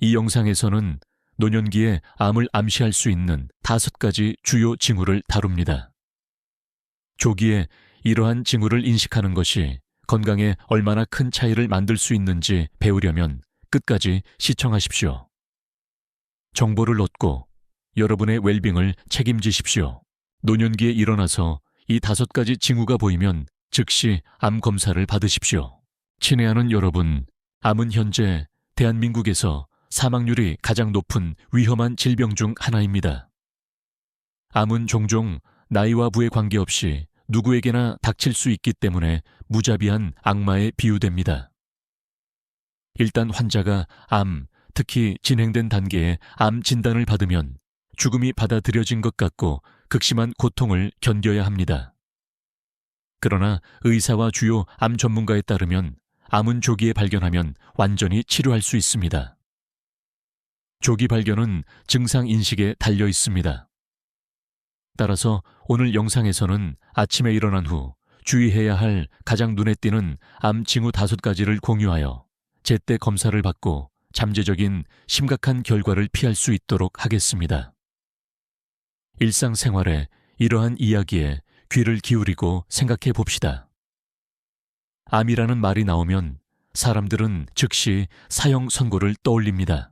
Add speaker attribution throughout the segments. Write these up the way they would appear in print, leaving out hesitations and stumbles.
Speaker 1: 이 영상에서는 노년기에 암을 암시할 수 있는 5가지 주요 징후를 다룹니다. 조기에 이러한 징후를 인식하는 것이 건강에 얼마나 큰 차이를 만들 수 있는지 배우려면 끝까지 시청하십시오. 정보를 얻고 여러분의 웰빙을 책임지십시오. 노년기에 일어나서 이 5가지 징후가 보이면 즉시 암 검사를 받으십시오. 친애하는 여러분, 암은 현재 대한민국에서 사망률이 가장 높은 위험한 질병 중 하나입니다. 암은 종종 나이와 부에 관계없이 누구에게나 닥칠 수 있기 때문에 무자비한 악마에 비유됩니다. 일단 환자가 암, 특히 진행된 단계의 암 진단을 받으면 죽음이 받아들여진 것 같고 극심한 고통을 견뎌야 합니다. 그러나 의사와 주요 암 전문가에 따르면 암은 조기에 발견하면 완전히 치료할 수 있습니다. 조기 발견은 증상 인식에 달려 있습니다. 따라서 오늘 영상에서는 아침에 일어난 후 주의해야 할 가장 눈에 띄는 암 징후 5가지를 공유하여 제때 검사를 받고 잠재적인 심각한 결과를 피할 수 있도록 하겠습니다. 일상생활에 이러한 이야기에 귀를 기울이고 생각해 봅시다. 암이라는 말이 나오면 사람들은 즉시 사형 선고를 떠올립니다.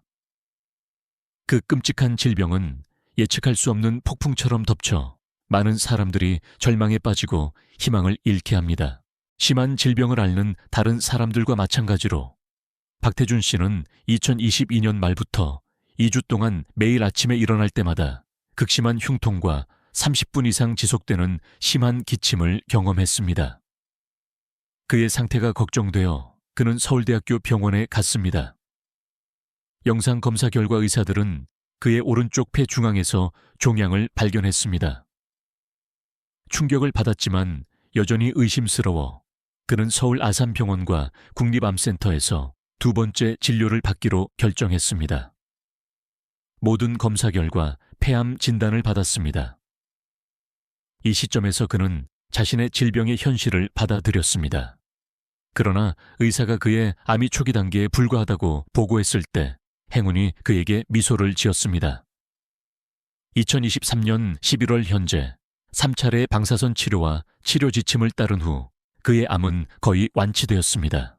Speaker 1: 그 끔찍한 질병은 예측할 수 없는 폭풍처럼 덮쳐 많은 사람들이 절망에 빠지고 희망을 잃게 합니다. 심한 질병을 앓는 다른 사람들과 마찬가지로 박태준 씨는 2022년 말부터 2주 동안 매일 아침에 일어날 때마다 극심한 흉통과 30분 이상 지속되는 심한 기침을 경험했습니다. 그의 상태가 걱정되어 그는 서울대학교 병원에 갔습니다. 영상 검사 결과 의사들은 그의 오른쪽 폐 중앙에서 종양을 발견했습니다. 충격을 받았지만 여전히 의심스러워 그는 서울 아산병원과 국립암센터에서 2번째 진료를 받기로 결정했습니다. 모든 검사 결과 폐암 진단을 받았습니다. 이 시점에서 그는 자신의 질병의 현실을 받아들였습니다. 그러나 의사가 그의 암이 초기 단계에 불과하다고 보고했을 때 행운이 그에게 미소를 지었습니다. 2023년 11월 현재 3차례의 방사선 치료와 치료 지침을 따른 후 그의 암은 거의 완치되었습니다.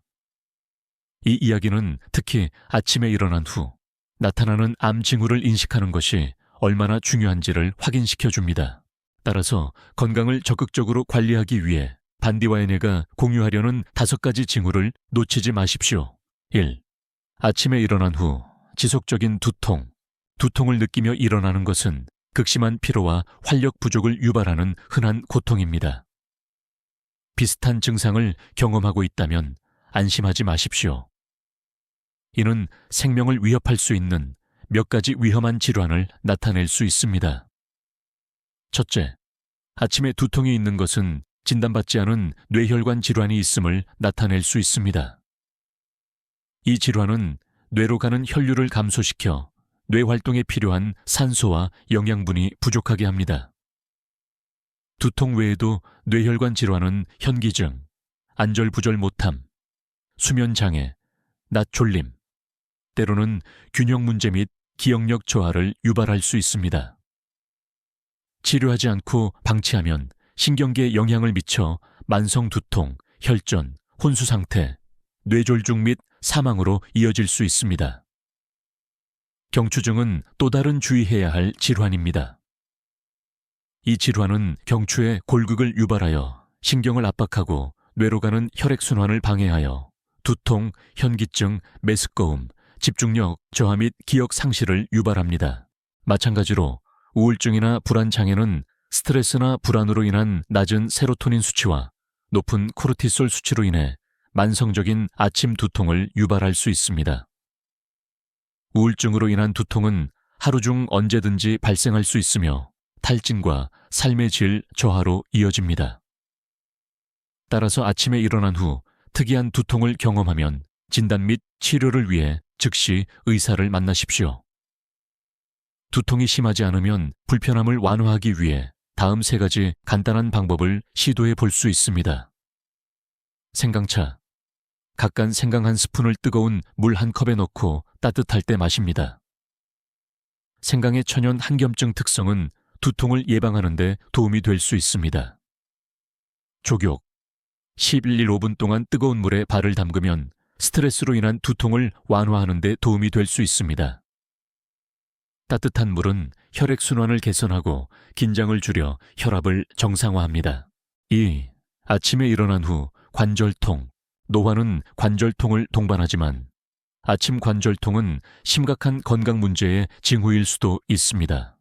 Speaker 1: 이 이야기는 특히 아침에 일어난 후 나타나는 암 징후를 인식하는 것이 얼마나 중요한지를 확인시켜 줍니다. 따라서 건강을 적극적으로 관리하기 위해 반디와이네가 공유하려는 5가지 징후를 놓치지 마십시오. 1. 아침에 일어난 후 지속적인 두통. 두통을 느끼며 일어나는 것은 극심한 피로와 활력 부족을 유발하는 흔한 고통입니다. 비슷한 증상을 경험하고 있다면 안심하지 마십시오. 이는 생명을 위협할 수 있는 몇 가지 위험한 질환을 나타낼 수 있습니다. 첫째, 아침에 두통이 있는 것은 진단받지 않은 뇌혈관 질환이 있음을 나타낼 수 있습니다. 이 질환은 뇌로 가는 혈류를 감소시켜 뇌 활동에 필요한 산소와 영양분이 부족하게 합니다. 두통 외에도 뇌혈관 질환은 현기증, 안절부절 못함, 수면장애, 낮졸림, 때로는 균형 문제 및 기억력 저하를 유발할 수 있습니다. 치료하지 않고 방치하면 신경계에 영향을 미쳐 만성 두통, 혈전, 혼수 상태, 뇌졸중 및 사망으로 이어질 수 있습니다. 경추증은 또 다른 주의해야 할 질환입니다. 이 질환은 경추에 골극을 유발하여 신경을 압박하고 뇌로 가는 혈액순환을 방해하여 두통, 현기증, 메스꺼움, 집중력 저하 및 기억 상실을 유발합니다. 마찬가지로 우울증이나 불안 장애는 스트레스나 불안으로 인한 낮은 세로토닌 수치와 높은 코르티솔 수치로 인해 만성적인 아침 두통을 유발할 수 있습니다. 우울증으로 인한 두통은 하루 중 언제든지 발생할 수 있으며 탈진과 삶의 질 저하로 이어집니다. 따라서 아침에 일어난 후 특이한 두통을 경험하면 진단 및 치료를 위해 즉시 의사를 만나십시오. 두통이 심하지 않으면 불편함을 완화하기 위해 다음 3가지 간단한 방법을 시도해 볼 수 있습니다. 생강차. 각간 생강 1스푼을 뜨거운 물 1컵에 넣고 따뜻할 때 마십니다. 생강의 천연 한겸증 특성은 두통을 예방하는 데 도움이 될 수 있습니다. 족욕. 11-15분 동안 뜨거운 물에 발을 담그면 스트레스로 인한 두통을 완화하는 데 도움이 될 수 있습니다. 따뜻한 물은 혈액순환을 개선하고 긴장을 줄여 혈압을 정상화합니다. 2. 아침에 일어난 후 관절통. 노화는 관절통을 동반하지만 아침 관절통은 심각한 건강 문제의 징후일 수도 있습니다.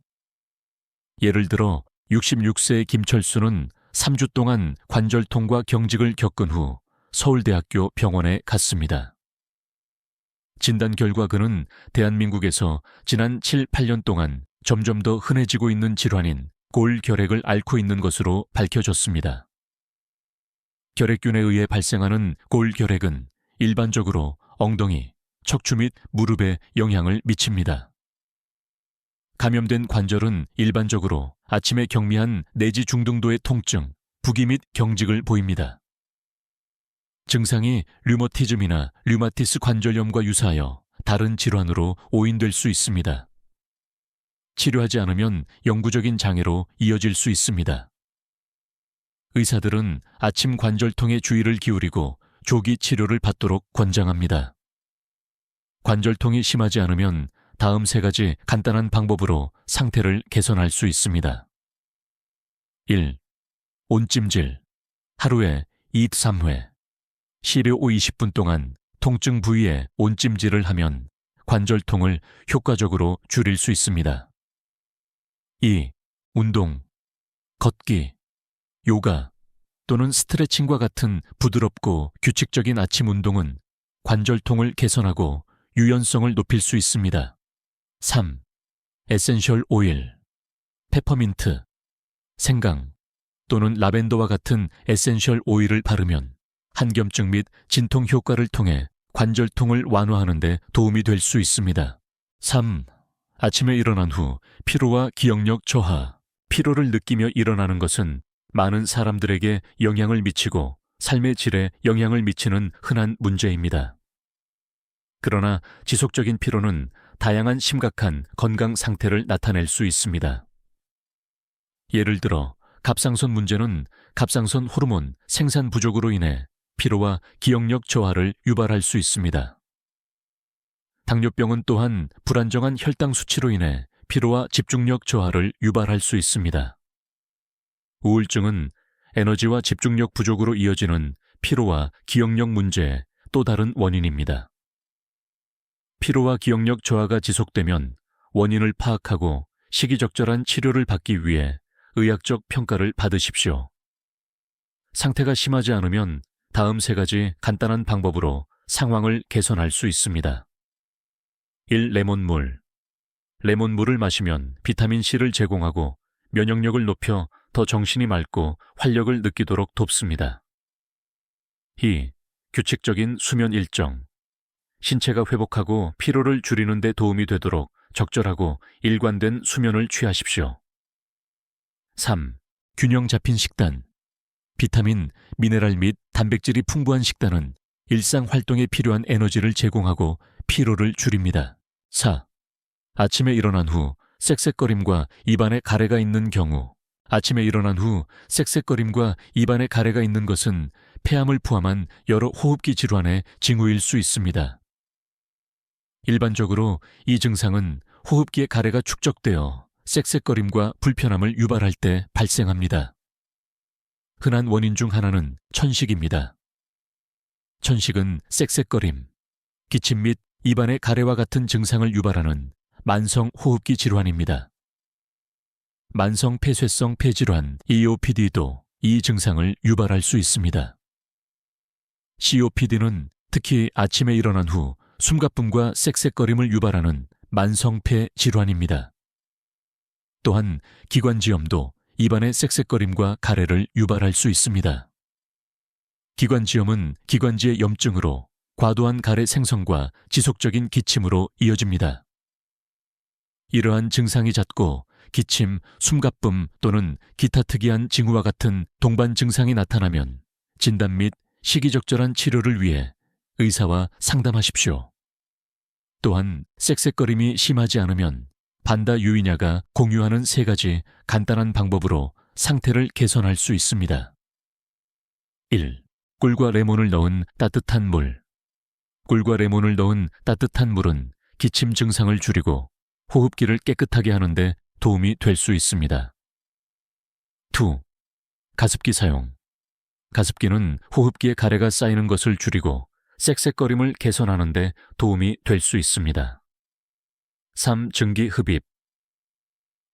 Speaker 1: 예를 들어 66세의 김철수는 3주 동안 관절통과 경직을 겪은 후 서울대학교 병원에 갔습니다. 진단 결과 그는 대한민국에서 지난 7, 8년 동안 점점 더 흔해지고 있는 질환인 골결핵을 앓고 있는 것으로 밝혀졌습니다. 결핵균에 의해 발생하는 골결핵은 일반적으로 엉덩이, 척추 및 무릎에 영향을 미칩니다. 감염된 관절은 일반적으로 아침에 경미한 내지 중등도의 통증, 부기 및 경직을 보입니다. 증상이 류머티즘이나 류마티스 관절염과 유사하여 다른 질환으로 오인될 수 있습니다. 치료하지 않으면 영구적인 장애로 이어질 수 있습니다. 의사들은 아침 관절통에 주의를 기울이고 조기 치료를 받도록 권장합니다. 관절통이 심하지 않으면 다음 3가지 간단한 방법으로 상태를 개선할 수 있습니다. 1. 온찜질. 하루에 2-3회. 시료 후 20분 동안 통증 부위에 온찜질을 하면 관절통을 효과적으로 줄일 수 있습니다. 2. 운동. 걷기, 요가 또는 스트레칭과 같은 부드럽고 규칙적인 아침 운동은 관절통을 개선하고 유연성을 높일 수 있습니다. 3. 에센셜 오일. 페퍼민트, 생강 또는 라벤더와 같은 에센셜 오일을 바르면 한겸증 및 진통 효과를 통해 관절통을 완화하는 데 도움이 될 수 있습니다. 3. 아침에 일어난 후 피로와 기억력 저하. 피로를 느끼며 일어나는 것은 많은 사람들에게 영향을 미치고 삶의 질에 영향을 미치는 흔한 문제입니다. 그러나 지속적인 피로는 다양한 심각한 건강 상태를 나타낼 수 있습니다. 예를 들어 갑상선 문제는 갑상선 호르몬 생산 부족으로 인해 피로와 기억력 저하를 유발할 수 있습니다. 당뇨병은 또한 불안정한 혈당 수치로 인해 피로와 집중력 저하를 유발할 수 있습니다. 우울증은 에너지와 집중력 부족으로 이어지는 피로와 기억력 문제의 또 다른 원인입니다. 피로와 기억력 저하가 지속되면 원인을 파악하고 시기적절한 치료를 받기 위해 의학적 평가를 받으십시오. 상태가 심하지 않으면 다음 3가지 간단한 방법으로 상황을 개선할 수 있습니다. 1. 레몬물. 레몬물을 마시면 비타민C를 제공하고 면역력을 높여 더 정신이 맑고 활력을 느끼도록 돕습니다. 2. 규칙적인 수면 일정. 신체가 회복하고 피로를 줄이는 데 도움이 되도록 적절하고 일관된 수면을 취하십시오. 3. 균형 잡힌 식단. 비타민, 미네랄 및 단백질이 풍부한 식단은 일상 활동에 필요한 에너지를 제공하고 피로를 줄입니다. 4. 아침에 일어난 후 쌕쌕거림과 입안에 가래가 있는 경우. 아침에 일어난 후 쌕쌕거림과 입안에 가래가 있는 것은 폐암을 포함한 여러 호흡기 질환의 징후일 수 있습니다. 일반적으로 이 증상은 호흡기에 가래가 축적되어 쌕쌕거림과 불편함을 유발할 때 발생합니다. 흔한 원인 중 하나는 천식입니다. 천식은 쌕쌕거림, 기침 및 입안의 가래와 같은 증상을 유발하는 만성 호흡기 질환입니다. 만성 폐쇄성 폐질환 EOPD도 이 증상을 유발할 수 있습니다. COPD는 특히 아침에 일어난 후 숨가쁨과 쌕쌕거림을 유발하는 만성폐 질환입니다. 또한 기관지염도 입안의 쌕쌕거림과 가래를 유발할 수 있습니다. 기관지염은 기관지의 염증으로 과도한 가래 생성과 지속적인 기침으로 이어집니다. 이러한 증상이 잦고 기침, 숨가쁨 또는 기타 특이한 징후와 같은 동반 증상이 나타나면 진단 및 시기적절한 치료를 위해 의사와 상담하십시오. 또한 쌕쌕거림이 심하지 않으면 반다 유이냐가 공유하는 3가지 간단한 방법으로 상태를 개선할 수 있습니다. 1. 꿀과 레몬을 넣은 따뜻한 물. 꿀과 레몬을 넣은 따뜻한 물은 기침 증상을 줄이고 호흡기를 깨끗하게 하는데 도움이 될 수 있습니다. 2. 가습기 사용. 가습기는 호흡기에 가래가 쌓이는 것을 줄이고 쌕쌕거림을 개선하는 데 도움이 될 수 있습니다. 3. 증기 흡입.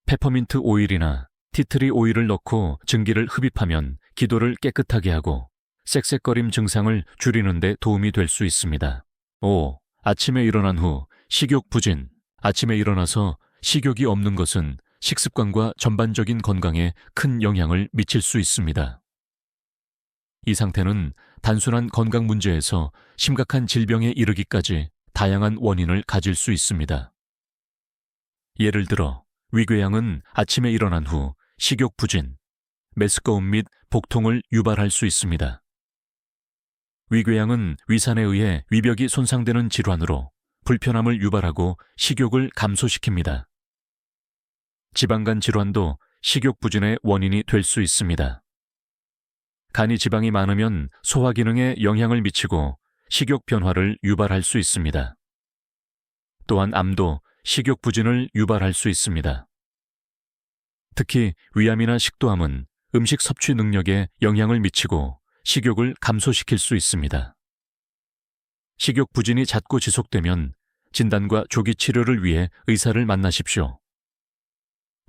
Speaker 1: 페퍼민트 오일이나 티트리 오일을 넣고 증기를 흡입하면 기도를 깨끗하게 하고 쌕쌕거림 증상을 줄이는 데 도움이 될 수 있습니다. 5. 아침에 일어난 후 식욕 부진. 아침에 일어나서 식욕이 없는 것은 식습관과 전반적인 건강에 큰 영향을 미칠 수 있습니다. 이 상태는 단순한 건강 문제에서 심각한 질병에 이르기까지 다양한 원인을 가질 수 있습니다. 예를 들어 위궤양은 아침에 일어난 후 식욕 부진, 메스꺼움 및 복통을 유발할 수 있습니다. 위궤양은 위산에 의해 위벽이 손상되는 질환으로 불편함을 유발하고 식욕을 감소시킵니다. 지방간 질환도 식욕 부진의 원인이 될 수 있습니다. 간이 지방이 많으면 소화 기능에 영향을 미치고 식욕 변화를 유발할 수 있습니다. 또한 암도 식욕 부진을 유발할 수 있습니다. 특히 위암이나 식도암은 음식 섭취 능력에 영향을 미치고 식욕을 감소시킬 수 있습니다. 식욕 부진이 잦고 지속되면 진단과 조기 치료를 위해 의사를 만나십시오.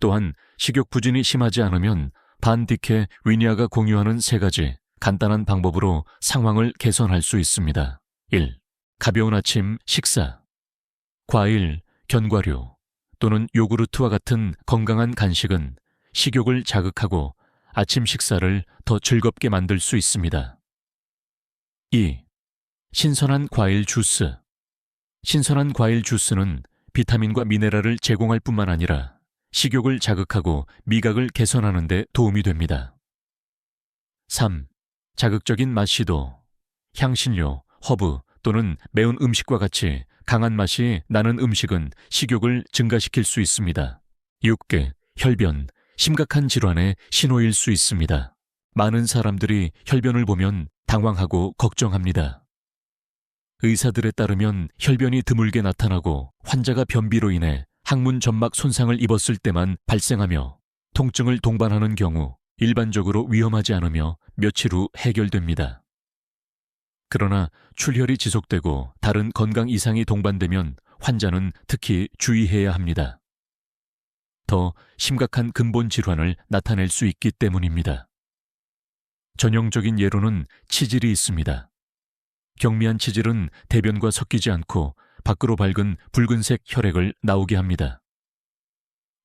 Speaker 1: 또한 식욕 부진이 심하지 않으면 반디케 위니아가 공유하는 3가지 간단한 방법으로 상황을 개선할 수 있습니다. 1. 가벼운 아침 식사. 과일, 견과류 또는 요구르트와 같은 건강한 간식은 식욕을 자극하고 아침 식사를 더 즐겁게 만들 수 있습니다. 2. 신선한 과일 주스. 신선한 과일 주스는 비타민과 미네랄을 제공할 뿐만 아니라 식욕을 자극하고 미각을 개선하는 데 도움이 됩니다. 3. 자극적인 맛시도. 향신료, 허브 또는 매운 음식과 같이 강한 맛이 나는 음식은 식욕을 증가시킬 수 있습니다. 6. 혈변, 심각한 질환의 신호일 수 있습니다. 많은 사람들이 혈변을 보면 당황하고 걱정합니다. 의사들에 따르면 혈변이 드물게 나타나고 환자가 변비로 인해 항문 점막 손상을 입었을 때만 발생하며 통증을 동반하는 경우 일반적으로 위험하지 않으며 며칠 후 해결됩니다. 그러나 출혈이 지속되고 다른 건강 이상이 동반되면 환자는 특히 주의해야 합니다. 더 심각한 근본 질환을 나타낼 수 있기 때문입니다. 전형적인 예로는 치질이 있습니다. 경미한 치질은 대변과 섞이지 않고 밖으로 밝은 붉은색 혈액을 나오게 합니다.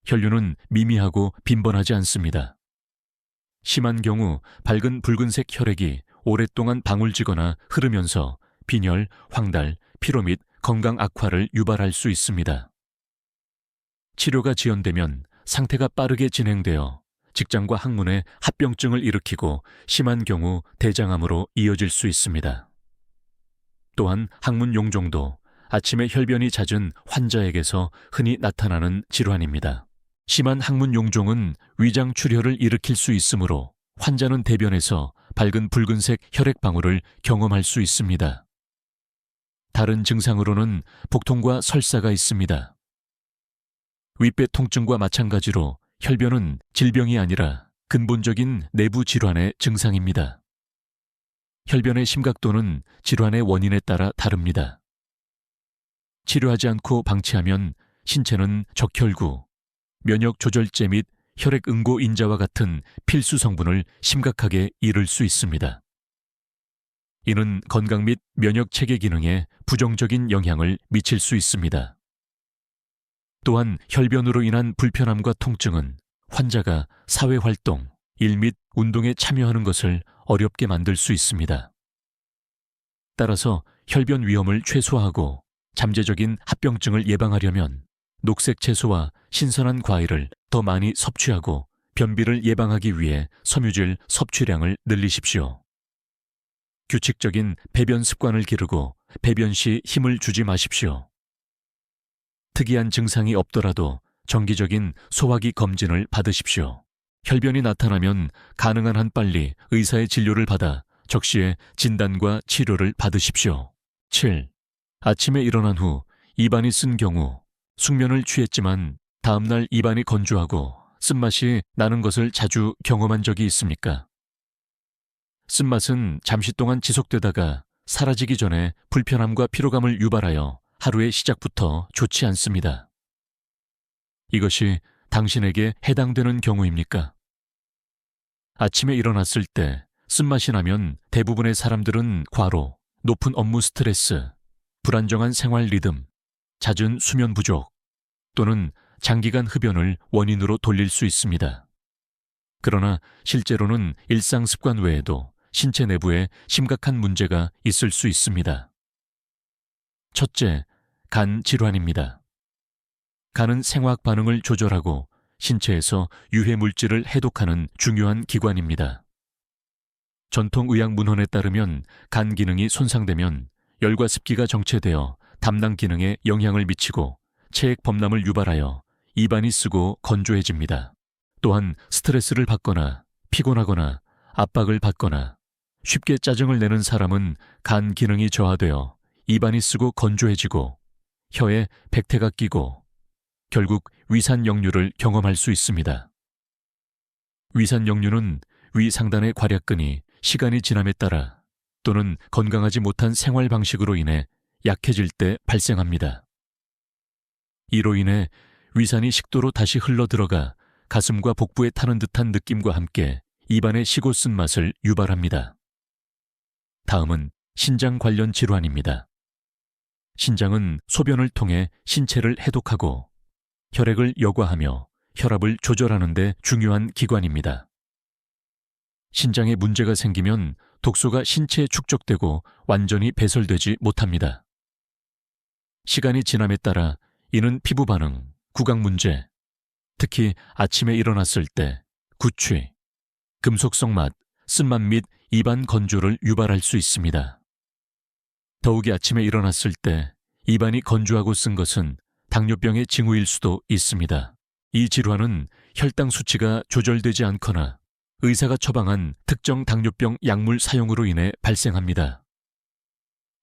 Speaker 1: 혈류는 미미하고 빈번하지 않습니다. 심한 경우 밝은 붉은색 혈액이 오랫동안 방울지거나 흐르면서 빈혈, 황달, 피로 및 건강 악화를 유발할 수 있습니다. 치료가 지연되면 상태가 빠르게 진행되어 직장과 항문에 합병증을 일으키고 심한 경우 대장암으로 이어질 수 있습니다. 또한 항문 용종도 아침에 혈변이 잦은 환자에게서 흔히 나타나는 질환입니다. 심한 항문 용종은 위장 출혈을 일으킬 수 있으므로 환자는 대변에서 밝은 붉은색 혈액 방울을 경험할 수 있습니다. 다른 증상으로는 복통과 설사가 있습니다. 윗배 통증과 마찬가지로 혈변은 질병이 아니라 근본적인 내부 질환의 증상입니다. 혈변의 심각도는 질환의 원인에 따라 다릅니다. 치료하지 않고 방치하면 신체는 적혈구, 면역 조절제 및 혈액 응고 인자와 같은 필수 성분을 심각하게 잃을 수 있습니다. 이는 건강 및 면역 체계 기능에 부정적인 영향을 미칠 수 있습니다. 또한 혈변으로 인한 불편함과 통증은 환자가 사회활동, 일 및 운동에 참여하는 것을 어렵게 만들 수 있습니다. 따라서 혈변 위험을 최소화하고 잠재적인 합병증을 예방하려면 녹색 채소와 신선한 과일을 더 많이 섭취하고 변비를 예방하기 위해 섬유질 섭취량을 늘리십시오. 규칙적인 배변 습관을 기르고 배변 시 힘을 주지 마십시오. 특이한 증상이 없더라도 정기적인 소화기 검진을 받으십시오. 혈변이 나타나면 가능한 한 빨리 의사의 진료를 받아 적시에 진단과 치료를 받으십시오. 7. 아침에 일어난 후 입안이 쓴 경우 숙면을 취했지만 다음날 입안이 건조하고 쓴맛이 나는 것을 자주 경험한 적이 있습니까? 쓴맛은 잠시 동안 지속되다가 사라지기 전에 불편함과 피로감을 유발하여 하루의 시작부터 좋지 않습니다. 이것이 당신에게 해당되는 경우입니까? 아침에 일어났을 때 쓴맛이 나면 대부분의 사람들은 과로, 높은 업무 스트레스, 불안정한 생활 리듬, 잦은 수면 부족 또는 장기간 흡연을 원인으로 돌릴 수 있습니다. 그러나 실제로는 일상 습관 외에도 신체 내부에 심각한 문제가 있을 수 있습니다. 첫째, 간 질환입니다. 간은 생화학 반응을 조절하고 신체에서 유해 물질을 해독하는 중요한 기관입니다. 전통 의학 문헌에 따르면 간 기능이 손상되면 열과 습기가 정체되어 담낭 기능에 영향을 미치고 체액 범람을 유발하여 입안이 쓰고 건조해집니다. 또한 스트레스를 받거나 피곤하거나 압박을 받거나 쉽게 짜증을 내는 사람은 간 기능이 저하되어 입안이 쓰고 건조해지고 혀에 백태가 끼고 결국 위산역류를 경험할 수 있습니다. 위산역류는 위 상단의 괄약근이 시간이 지남에 따라 또는 건강하지 못한 생활 방식으로 인해 약해질 때 발생합니다. 이로 인해 위산이 식도로 다시 흘러 들어가 가슴과 복부에 타는 듯한 느낌과 함께 입안의 시고 쓴맛을 유발합니다. 다음은 신장 관련 질환입니다. 신장은 소변을 통해 신체를 해독하고 혈액을 여과하며 혈압을 조절하는 데 중요한 기관입니다. 신장에 문제가 생기면 독소가 신체에 축적되고 완전히 배설되지 못합니다. 시간이 지남에 따라 이는 피부 반응, 구강 문제, 특히 아침에 일어났을 때 구취, 금속성 맛, 쓴맛 및 입안 건조를 유발할 수 있습니다. 더욱이 아침에 일어났을 때 입안이 건조하고 쓴 것은 당뇨병의 징후일 수도 있습니다. 이 질환은 혈당 수치가 조절되지 않거나 의사가 처방한 특정 당뇨병 약물 사용으로 인해 발생합니다.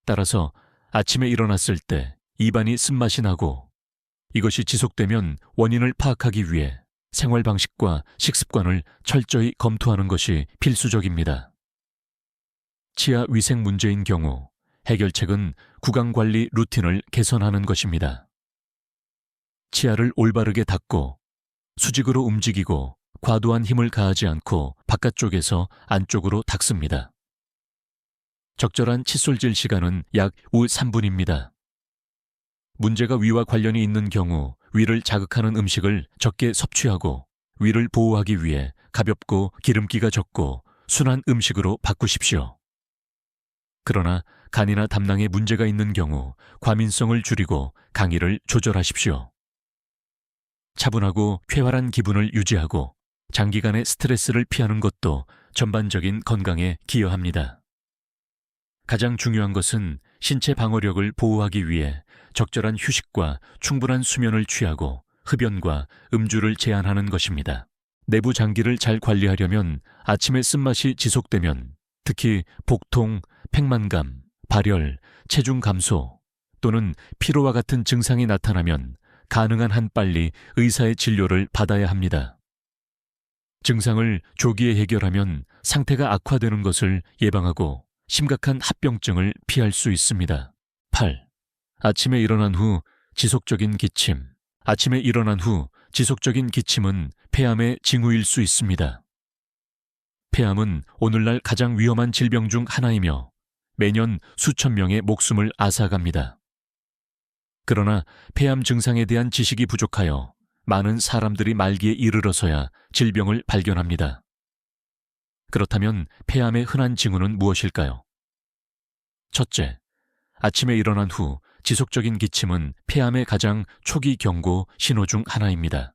Speaker 1: 따라서 아침에 일어났을 때 입안이 쓴맛이 나고 이것이 지속되면 원인을 파악하기 위해 생활 방식과 식습관을 철저히 검토하는 것이 필수적입니다. 치아 위생 문제인 경우 해결책은 구강관리 루틴을 개선하는 것입니다. 치아를 올바르게 닦고 수직으로 움직이고 과도한 힘을 가하지 않고 바깥쪽에서 안쪽으로 닦습니다. 적절한 칫솔질 시간은 약 3분입니다. 문제가 위와 관련이 있는 경우 위를 자극하는 음식을 적게 섭취하고 위를 보호하기 위해 가볍고 기름기가 적고 순한 음식으로 바꾸십시오. 그러나 간이나 담낭에 문제가 있는 경우 과민성을 줄이고 강의를 조절하십시오. 차분하고 쾌활한 기분을 유지하고 장기간의 스트레스를 피하는 것도 전반적인 건강에 기여합니다. 가장 중요한 것은 신체 방어력을 보호하기 위해 적절한 휴식과 충분한 수면을 취하고 흡연과 음주를 제한하는 것입니다. 내부 장기를 잘 관리하려면 아침에 쓴맛이 지속되면 특히 복통, 팽만감, 발열, 체중 감소 또는 피로와 같은 증상이 나타나면 가능한 한 빨리 의사의 진료를 받아야 합니다. 증상을 조기에 해결하면 상태가 악화되는 것을 예방하고 심각한 합병증을 피할 수 있습니다. 8. 아침에 일어난 후 지속적인 기침. 아침에 일어난 후 지속적인 기침은 폐암의 징후일 수 있습니다. 폐암은 오늘날 가장 위험한 질병 중 하나이며 매년 수천 명의 목숨을 앗아갑니다. 그러나 폐암 증상에 대한 지식이 부족하여 많은 사람들이 말기에 이르러서야 질병을 발견합니다. 그렇다면 폐암의 흔한 징후는 무엇일까요? 첫째, 아침에 일어난 후 지속적인 기침은 폐암의 가장 초기 경고 신호 중 하나입니다.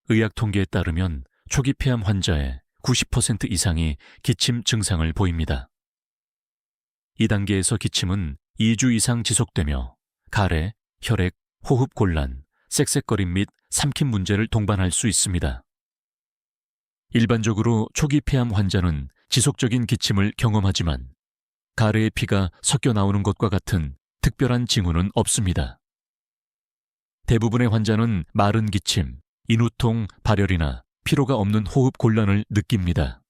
Speaker 1: 의학 통계에 따르면 초기 폐암 환자의 90% 이상이 기침 증상을 보입니다. 이 단계에서 기침은 2주 이상 지속되며 가래, 혈액, 호흡 곤란, 쌕쌕거림 및 삼킴 문제를 동반할 수 있습니다. 일반적으로 초기 폐암 환자는 지속적인 기침을 경험하지만 가래의 피가 섞여 나오는 것과 같은 특별한 징후는 없습니다. 대부분의 환자는 마른 기침, 인후통, 발열이나 피로가 없는 호흡 곤란을 느낍니다.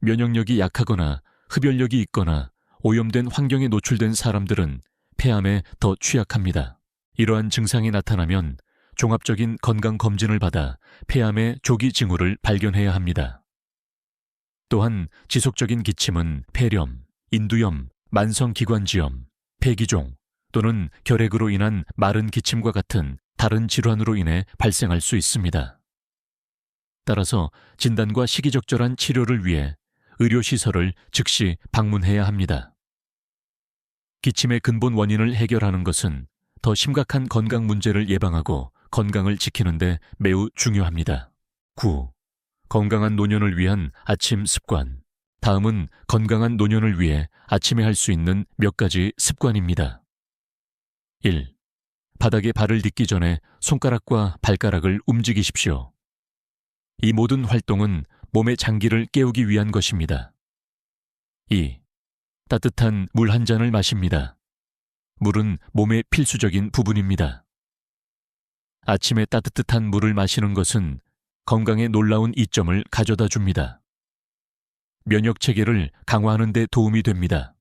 Speaker 1: 면역력이 약하거나 흡연력이 있거나 오염된 환경에 노출된 사람들은 폐암에 더 취약합니다. 이러한 증상이 나타나면 종합적인 건강검진을 받아 폐암의 조기 징후를 발견해야 합니다. 또한 지속적인 기침은 폐렴, 인두염, 만성기관지염, 폐기종 또는 결핵으로 인한 마른 기침과 같은 다른 질환으로 인해 발생할 수 있습니다. 따라서 진단과 시기적절한 치료를 위해 의료시설을 즉시 방문해야 합니다. 기침의 근본 원인을 해결하는 것은 더 심각한 건강 문제를 예방하고 건강을 지키는 데 매우 중요합니다. 9. 건강한 노년을 위한 아침 습관. 다음은 건강한 노년을 위해 아침에 할 수 있는 몇 가지 습관입니다. 1. 바닥에 발을 딛기 전에 손가락과 발가락을 움직이십시오. 이 모든 활동은 몸의 장기를 깨우기 위한 것입니다. 2. 따뜻한 물 한 잔을 마십니다. 물은 몸의 필수적인 부분입니다. 아침에 따뜻한 물을 마시는 것은 건강에 놀라운 이점을 가져다 줍니다. 면역 체계를 강화하는 데 도움이 됩니다.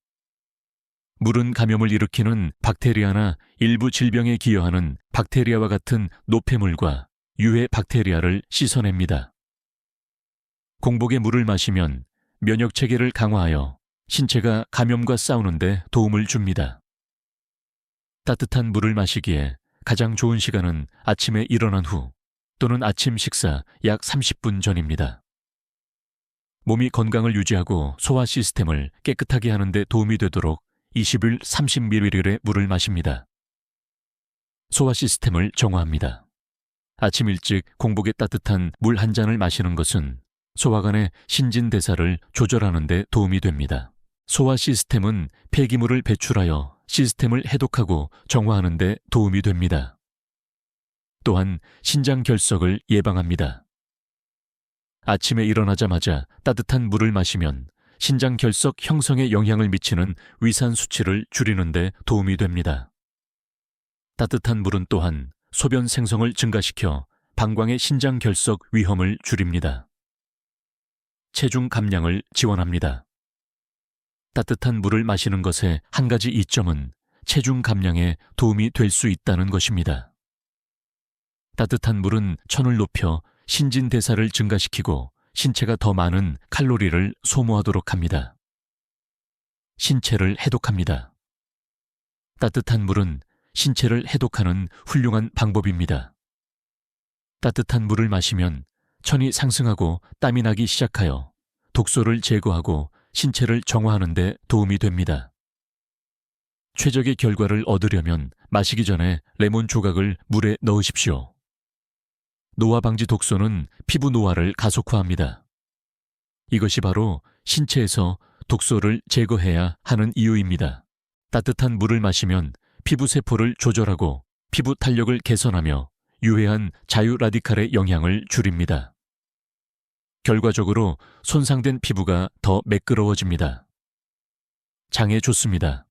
Speaker 1: 물은 감염을 일으키는 박테리아나 일부 질병에 기여하는 박테리아와 같은 노폐물과 유해 박테리아를 씻어냅니다. 공복에 물을 마시면 면역 체계를 강화하여 신체가 감염과 싸우는 데 도움을 줍니다. 따뜻한 물을 마시기에 가장 좋은 시간은 아침에 일어난 후 또는 아침 식사 약 30분 전입니다. 몸이 건강을 유지하고 소화 시스템을 깨끗하게 하는 데 도움이 되도록 20일 30ml의 물을 마십니다. 소화 시스템을 정화합니다. 아침 일찍 공복에 따뜻한 물 한 잔을 마시는 것은 소화관의 신진대사를 조절하는 데 도움이 됩니다. 소화 시스템은 폐기물을 배출하여 시스템을 해독하고 정화하는 데 도움이 됩니다. 또한 신장 결석을 예방합니다. 아침에 일어나자마자 따뜻한 물을 마시면 신장 결석 형성에 영향을 미치는 위산 수치를 줄이는 데 도움이 됩니다. 따뜻한 물은 또한 소변 생성을 증가시켜 방광의 신장 결석 위험을 줄입니다. 체중 감량을 지원합니다. 따뜻한 물을 마시는 것의 한 가지 이점은 체중 감량에 도움이 될 수 있다는 것입니다. 따뜻한 물은 천을 높여 신진대사를 증가시키고 신체가 더 많은 칼로리를 소모하도록 합니다. 신체를 해독합니다. 따뜻한 물은 신체를 해독하는 훌륭한 방법입니다. 따뜻한 물을 마시면 천이 상승하고 땀이 나기 시작하여 독소를 제거하고 신체를 정화하는 데 도움이 됩니다. 최적의 결과를 얻으려면 마시기 전에 레몬 조각을 물에 넣으십시오. 노화 방지 독소는 피부 노화를 가속화합니다. 이것이 바로 신체에서 독소를 제거해야 하는 이유입니다. 따뜻한 물을 마시면 피부 세포를 조절하고 피부 탄력을 개선하며 유해한 자유 라디칼의 영향을 줄입니다. 결과적으로 손상된 피부가 더 매끄러워집니다. 장에 좋습니다.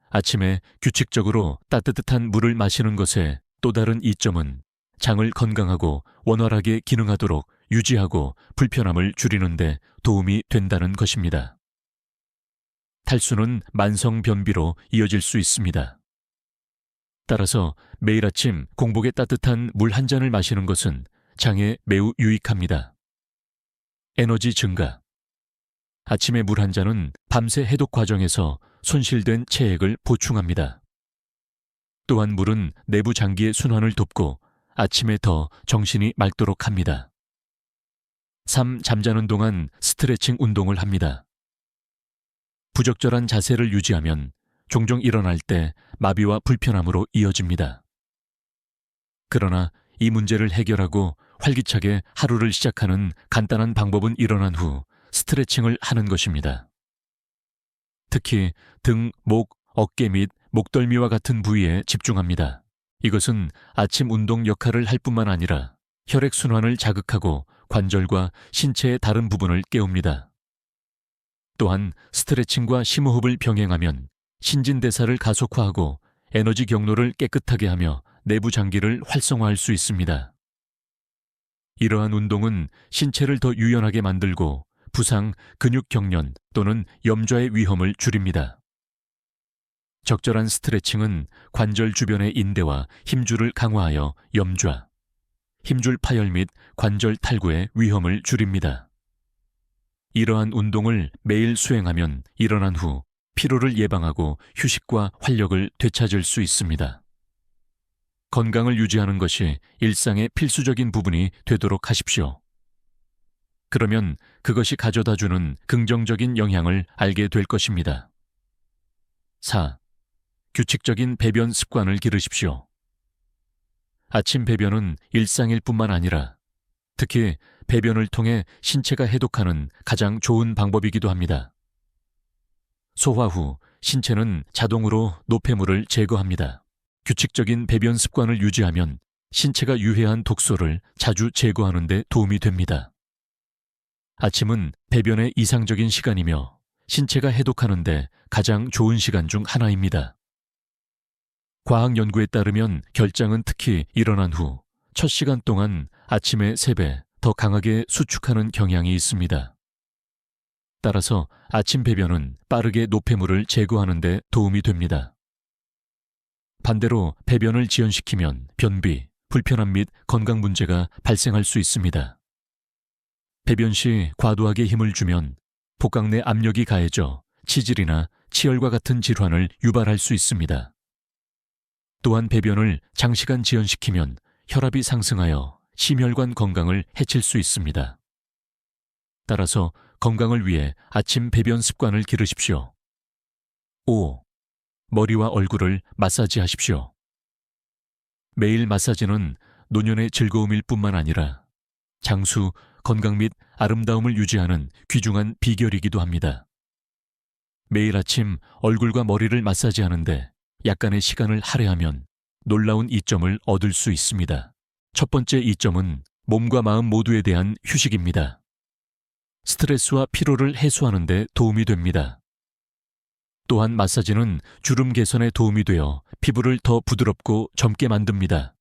Speaker 1: 아침에 규칙적으로 따뜻한 물을 마시는 것의 또 다른 이점은 장을 건강하고 원활하게 기능하도록 유지하고 불편함을 줄이는 데 도움이 된다는 것입니다. 탈수는 만성 변비로 이어질 수 있습니다. 따라서 매일 아침 공복에 따뜻한 물 한 잔을 마시는 것은 장에 매우 유익합니다. 에너지 증가. 아침에 물 한 잔은 밤새 해독 과정에서 손실된 체액을 보충합니다. 또한 물은 내부 장기의 순환을 돕고 아침에 더 정신이 맑도록 합니다. 3. 잠자는 동안 스트레칭 운동을 합니다. 부적절한 자세를 유지하면 종종 일어날 때 마비와 불편함으로 이어집니다. 그러나 이 문제를 해결하고 활기차게 하루를 시작하는 간단한 방법은 일어난 후 스트레칭을 하는 것입니다. 특히 등, 목, 어깨 및 목덜미와 같은 부위에 집중합니다. 이것은 아침 운동 역할을 할 뿐만 아니라 혈액순환을 자극하고 관절과 신체의 다른 부분을 깨웁니다. 또한 스트레칭과 심호흡을 병행하면 신진대사를 가속화하고 에너지 경로를 깨끗하게 하며 내부 장기를 활성화할 수 있습니다. 이러한 운동은 신체를 더 유연하게 만들고 부상, 근육 경련 또는 염좌의 위험을 줄입니다. 적절한 스트레칭은 관절 주변의 인대와 힘줄을 강화하여 염좌, 힘줄 파열 및 관절 탈구의 위험을 줄입니다. 이러한 운동을 매일 수행하면 일어난 후 피로를 예방하고 휴식과 활력을 되찾을 수 있습니다. 건강을 유지하는 것이 일상의 필수적인 부분이 되도록 하십시오. 그러면 그것이 가져다주는 긍정적인 영향을 알게 될 것입니다. 4. 규칙적인 배변 습관을 기르십시오. 아침 배변은 일상일 뿐만 아니라 특히 배변을 통해 신체가 해독하는 가장 좋은 방법이기도 합니다. 소화 후 신체는 자동으로 노폐물을 제거합니다. 규칙적인 배변 습관을 유지하면 신체가 유해한 독소를 자주 제거하는 데 도움이 됩니다. 아침은 배변의 이상적인 시간이며 신체가 해독하는 데 가장 좋은 시간 중 하나입니다. 과학 연구에 따르면 결장은 특히 일어난 후 첫 시간 동안 아침의 3배 더 강하게 수축하는 경향이 있습니다. 따라서 아침 배변은 빠르게 노폐물을 제거하는 데 도움이 됩니다. 반대로 배변을 지연시키면 변비, 불편함 및 건강 문제가 발생할 수 있습니다. 배변 시 과도하게 힘을 주면 복강 내 압력이 가해져 치질이나 치열과 같은 질환을 유발할 수 있습니다. 또한 배변을 장시간 지연시키면 혈압이 상승하여 심혈관 건강을 해칠 수 있습니다. 따라서 건강을 위해 아침 배변 습관을 기르십시오. 5. 머리와 얼굴을 마사지하십시오. 매일 마사지는 노년의 즐거움일 뿐만 아니라 장수, 건강 및 아름다움을 유지하는 귀중한 비결이기도 합니다. 매일 아침 얼굴과 머리를 마사지하는데 약간의 시간을 할애하면 놀라운 이점을 얻을 수 있습니다. 첫 번째 이점은 몸과 마음 모두에 대한 휴식입니다. 스트레스와 피로를 해소하는 데 도움이 됩니다. 또한 마사지는 주름 개선에 도움이 되어 피부를 더 부드럽고 젊게 만듭니다.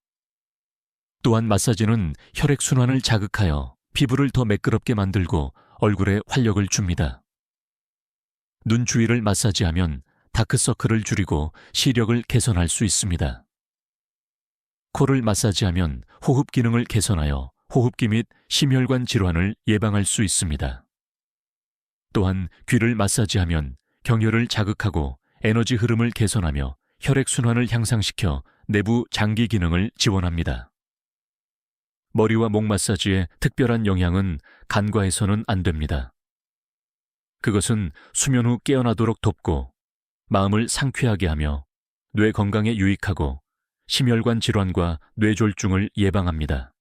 Speaker 1: 또한 마사지는 혈액순환을 자극하여 피부를 더 매끄럽게 만들고 얼굴에 활력을 줍니다. 눈 주위를 마사지하면 다크서클을 줄이고 시력을 개선할 수 있습니다. 코를 마사지하면 호흡 기능을 개선하여 호흡기 및 심혈관 질환을 예방할 수 있습니다. 또한 귀를 마사지하면 경혈을 자극하고 에너지 흐름을 개선하며 혈액순환을 향상시켜 내부 장기 기능을 지원합니다. 머리와 목 마사지의 특별한 영향은 간과해서는 안 됩니다. 그것은 수면 후 깨어나도록 돕고 마음을 상쾌하게 하며 뇌 건강에 유익하고 심혈관 질환과 뇌졸중을 예방합니다.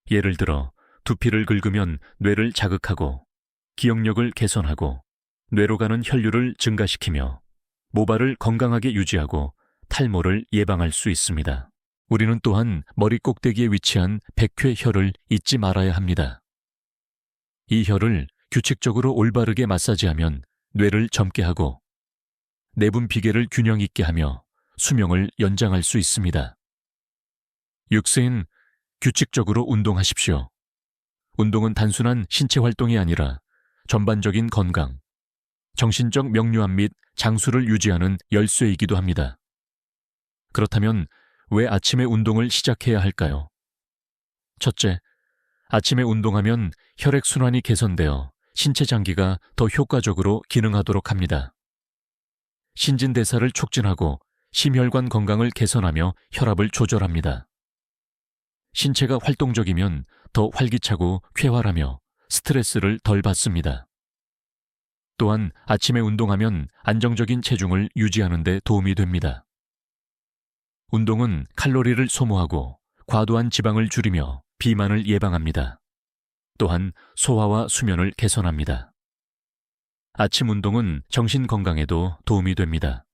Speaker 1: 예를 들어 두피를 긁으면 뇌를 자극하고 기억력을 개선하고 뇌로 가는 혈류를 증가시키며 모발을 건강하게 유지하고 탈모를 예방할 수 있습니다. 우리는 또한 머리 꼭대기에 위치한 백회혈을 잊지 말아야 합니다. 이 혈을 규칙적으로 올바르게 마사지하면 뇌를 젊게 하고 내분 비계를 균형 있게 하며 수명을 연장할 수 있습니다. 6세인 규칙적으로 운동하십시오. 운동은 단순한 신체 활동이 아니라 전반적인 건강, 정신적 명료함 및 장수를 유지하는 열쇠이기도 합니다. 그렇다면 왜 아침에 운동을 시작해야 할까요? 첫째, 아침에 운동하면 혈액순환이 개선되어 신체 장기가 더 효과적으로 기능하도록 합니다. 신진대사를 촉진하고 심혈관 건강을 개선하며 혈압을 조절합니다. 신체가 활동적이면 더 활기차고 쾌활하며 스트레스를 덜 받습니다. 또한 아침에 운동하면 안정적인 체중을 유지하는 데 도움이 됩니다. 운동은 칼로리를 소모하고 과도한 지방을 줄이며 비만을 예방합니다. 또한 소화와 수면을 개선합니다. 아침 운동은 정신 건강에도 도움이 됩니다.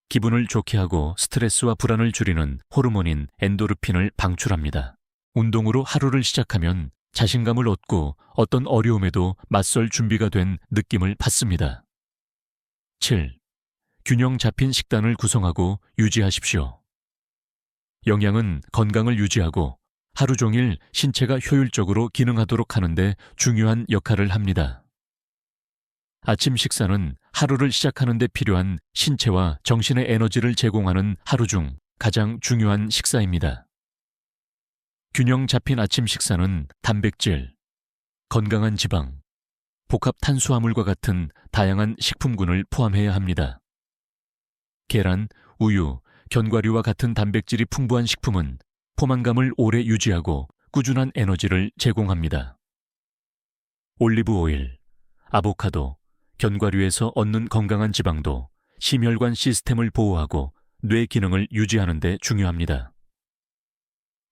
Speaker 1: 기분을 좋게 하고 스트레스와 불안을 줄이는 호르몬인 엔도르핀을 방출합니다. 운동으로 하루를 시작하면 자신감을 얻고 어떤 어려움에도 맞설 준비가 된 느낌을 받습니다. 7. 균형 잡힌 식단을 구성하고 유지하십시오. 영양은 건강을 유지하고 하루 종일 신체가 효율적으로 기능하도록 하는데 중요한 역할을 합니다. 아침 식사는 하루를 시작하는 데 필요한 신체와 정신의 에너지를 제공하는 하루 중 가장 중요한 식사입니다. 균형 잡힌 아침 식사는 단백질, 건강한 지방, 복합 탄수화물과 같은 다양한 식품군을 포함해야 합니다. 계란, 우유, 견과류와 같은 단백질이 풍부한 식품은 포만감을 오래 유지하고 꾸준한 에너지를 제공합니다. 올리브 오일, 아보카도, 견과류에서 얻는 건강한 지방도 심혈관 시스템을 보호하고 뇌 기능을 유지하는 데 중요합니다.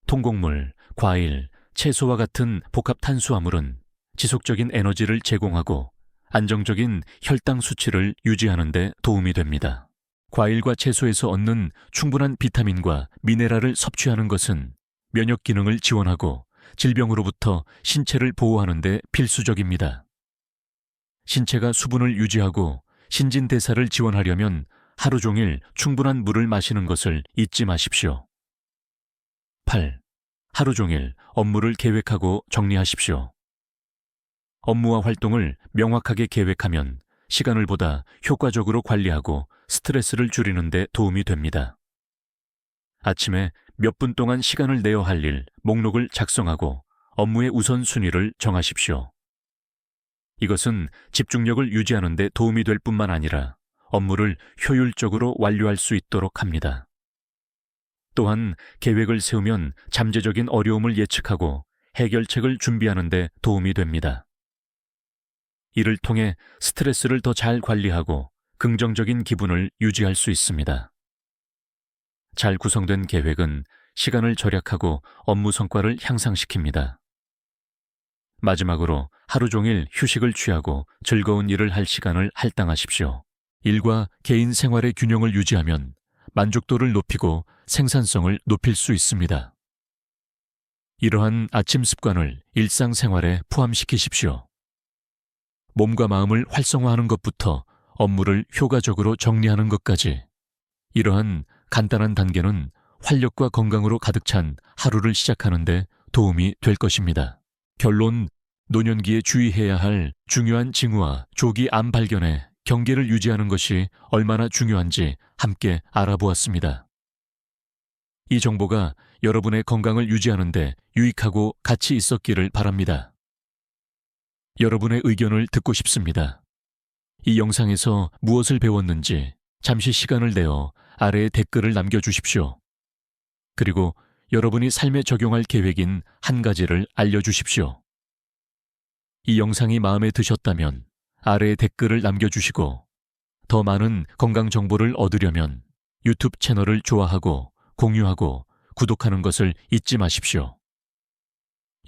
Speaker 1: 통곡물, 과일, 채소와 같은 복합 탄수화물은 지속적인 에너지를 제공하고 안정적인 혈당 수치를 유지하는 데 도움이 됩니다. 과일과 채소에서 얻는 충분한 비타민과 미네랄을 섭취하는 것은 면역 기능을 지원하고 질병으로부터 신체를 보호하는 데 필수적입니다. 신체가 수분을 유지하고 신진대사를 지원하려면 하루 종일 충분한 물을 마시는 것을 잊지 마십시오. 8. 하루 종일 업무를 계획하고 정리하십시오. 업무와 활동을 명확하게 계획하면 시간을 보다 효과적으로 관리하고 스트레스를 줄이는 데 도움이 됩니다. 아침에 몇 분 동안 시간을 내어 할 일 목록을 작성하고 업무의 우선순위를 정하십시오. 이것은 집중력을 유지하는 데 도움이 될 뿐만 아니라 업무를 효율적으로 완료할 수 있도록 합니다. 또한 계획을 세우면 잠재적인 어려움을 예측하고 해결책을 준비하는 데 도움이 됩니다. 이를 통해 스트레스를 더 잘 관리하고 긍정적인 기분을 유지할 수 있습니다. 잘 구성된 계획은 시간을 절약하고 업무 성과를 향상시킵니다. 마지막으로 하루 종일 휴식을 취하고 즐거운 일을 할 시간을 할당하십시오. 일과 개인 생활의 균형을 유지하면 만족도를 높이고 생산성을 높일 수 있습니다. 이러한 아침 습관을 일상생활에 포함시키십시오. 몸과 마음을 활성화하는 것부터 업무를 효과적으로 정리하는 것까지 이러한 간단한 단계는 활력과 건강으로 가득 찬 하루를 시작하는 데 도움이 될 것입니다. 결론, 노년기에 주의해야 할 중요한 징후와 조기 암 발견에 경계를 유지하는 것이 얼마나 중요한지 함께 알아보았습니다. 이 정보가 여러분의 건강을 유지하는 데 유익하고 가치 있었기를 바랍니다. 여러분의 의견을 듣고 싶습니다. 이 영상에서 무엇을 배웠는지 잠시 시간을 내어 아래에 댓글을 남겨주십시오. 그리고 여러분이 삶에 적용할 계획인 한 가지를 알려주십시오. 이 영상이 마음에 드셨다면 아래에 댓글을 남겨주시고 더 많은 건강 정보를 얻으려면 유튜브 채널을 좋아하고 공유하고 구독하는 것을 잊지 마십시오.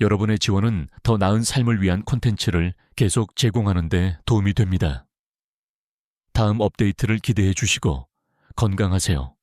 Speaker 1: 여러분의 지원은 더 나은 삶을 위한 콘텐츠를 계속 제공하는 데 도움이 됩니다. 다음 업데이트를 기대해 주시고 건강하세요.